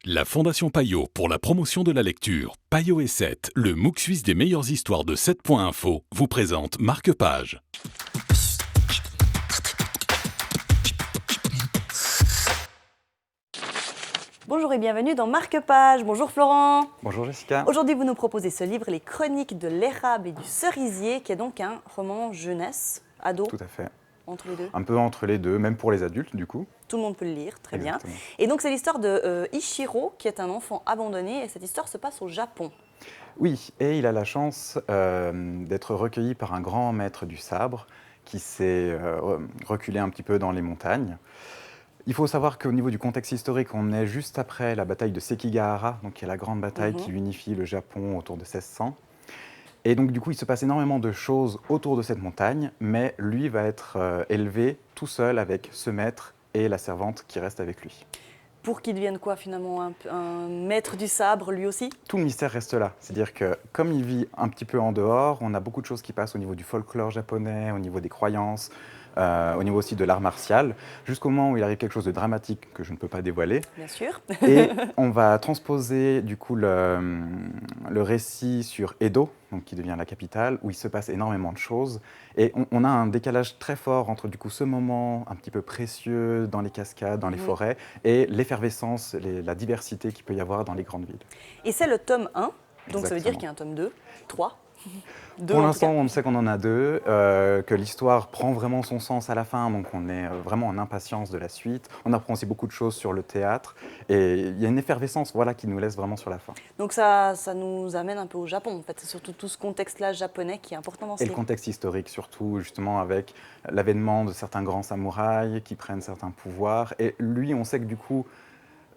La Fondation Payot pour la promotion de la lecture, Payot et 7, le MOOC suisse des meilleures histoires de 7.info, vous présente Marque-Page. Bonjour et bienvenue dans Marque-Page. Bonjour Florent. Bonjour Jessica. Aujourd'hui, vous nous proposez ce livre, Les Chroniques de l'érable et du cerisier, qui est donc un roman jeunesse, ado, Tout à fait. entre les deux. Un peu entre les deux, même pour les adultes du coup. Tout le monde peut le lire, très Exactement. bien. Et donc c'est l'histoire de Ichiro, qui est un enfant abandonné, et cette histoire se passe au Japon. Oui, et il a la chance d'être recueilli par un grand maître du sabre qui s'est reculé un petit peu dans les montagnes. Il faut savoir qu'au niveau du contexte historique, on est juste après la bataille de Sekigahara, donc qui est la grande bataille qui unifie le Japon autour de 1600. Et donc du coup, il se passe énormément de choses autour de cette montagne, mais lui va être élevé tout seul avec ce maître et la servante qui reste avec lui. Pour qu'il devienne quoi finalement, un maître du sabre lui aussi? Tout le mystère reste là. C'est-à-dire que comme il vit un petit peu en dehors, on a beaucoup de choses qui passent au niveau du folklore japonais, au niveau des croyances, au niveau aussi de l'art martial, jusqu'au moment où il arrive quelque chose de dramatique que je ne peux pas dévoiler. Bien sûr. Et on va transposer du coup le récit sur Edo, donc qui devient la capitale, où il se passe énormément de choses. Et on a un décalage très fort entre du coup ce moment un petit peu précieux dans les cascades, dans les forêts, et l'effervescence, la diversité qu'il peut y avoir dans les grandes villes. Et c'est le tome 1, donc ça veut dire Exactement. qu'il y a un tome 2, 3. Pour l'instant, on sait qu'on en a deux, que l'histoire prend vraiment son sens à la fin, donc on est vraiment en impatience de la suite. On apprend aussi beaucoup de choses sur le théâtre, et il y a une effervescence qui nous laisse vraiment sur la fin. Donc ça nous amène un peu au Japon, en fait. C'est surtout tout ce contexte-là japonais qui est important dans ce Et le livre. contexte historique surtout, justement avec l'avènement de certains grands samouraïs qui prennent certains pouvoirs. Et lui, on sait que du coup,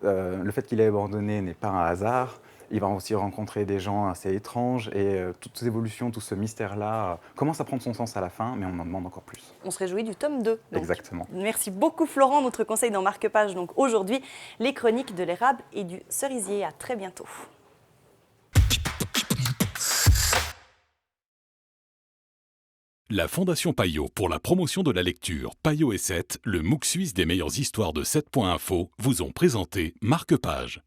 le fait qu'il ait abandonné n'est pas un hasard. Il va aussi rencontrer des gens assez étranges et toutes ces évolutions, tout ce mystère-là commence à prendre son sens à la fin, mais on en demande encore plus. On se réjouit du tome 2. Donc. Exactement. Merci beaucoup Florent, notre conseil dans Marque-Page. Donc aujourd'hui, les chroniques de l'érable et du cerisier. À très bientôt. La Fondation Payot pour la promotion de la lecture, Payot et 7, le MOOC suisse des meilleures histoires de 7.info, vous ont présenté Marque-Page.